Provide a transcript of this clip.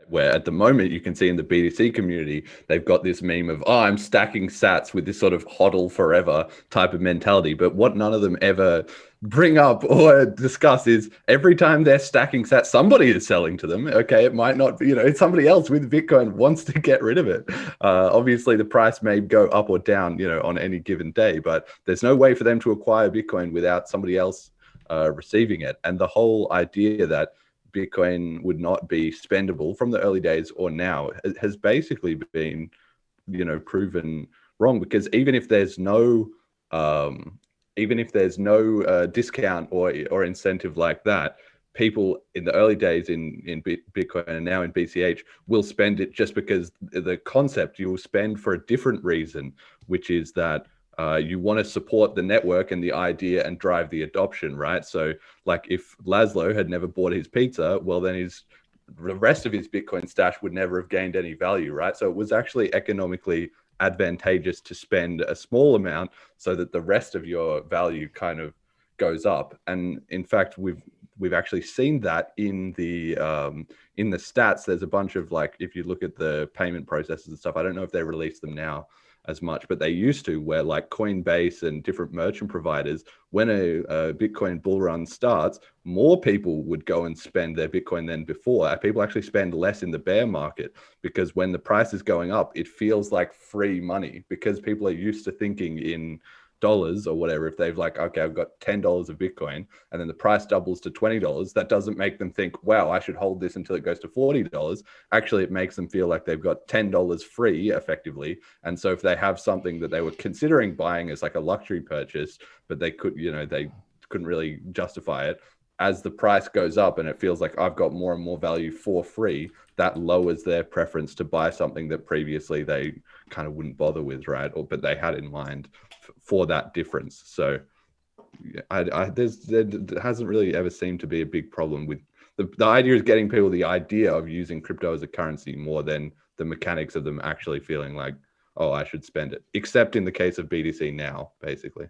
Where at the moment you can see in the BTC community, they've got this meme of, oh, I'm stacking sats with this sort of hodl forever type of mentality. But what none of them ever bring up or discuss is every time they're stacking sats, somebody is selling to them. Okay, it might not be, it's somebody else with Bitcoin wants to get rid of it. Obviously, the price may go up or down, on any given day, but there's no way for them to acquire Bitcoin without somebody else receiving it. And the whole idea that Bitcoin would not be spendable from the early days or now has basically been, proven wrong, because even if there's no discount or incentive like that, people in the early days in Bitcoin and now in BCH will spend it just because the concept you will spend for a different reason, which is that you want to support the network and the idea and drive the adoption, right? So like if Laszlo had never bought his pizza, well, then the rest of his Bitcoin stash would never have gained any value, right? So it was actually economically advantageous to spend a small amount so that the rest of your value kind of goes up. And in fact, we've actually seen that in the stats. There's a bunch of, like, if you look at the payment processes and stuff, I don't know if they release them now as much, but they used to, where like Coinbase and different merchant providers, when a Bitcoin bull run starts, more people would go and spend their Bitcoin than before. People actually spend less in the bear market because when the price is going up, it feels like free money because people are used to thinking in dollars or whatever. If they've like, okay, I've got $10 of Bitcoin and then the price doubles to $20, that doesn't make them think, wow, I should hold this until it goes to $40. Actually, it makes them feel like they've got $10 free effectively. And so if they have something that they were considering buying as like a luxury purchase, but they couldn't really justify it, as the price goes up and it feels like I've got more and more value for free, that lowers their preference to buy something that previously they kind of wouldn't bother with, right? But they had in mind for that difference. So there hasn't really ever seemed to be a big problem with the idea is getting people the idea of using crypto as a currency more than the mechanics of them actually feeling like, oh, I should spend it, except in the case of BTC now, basically.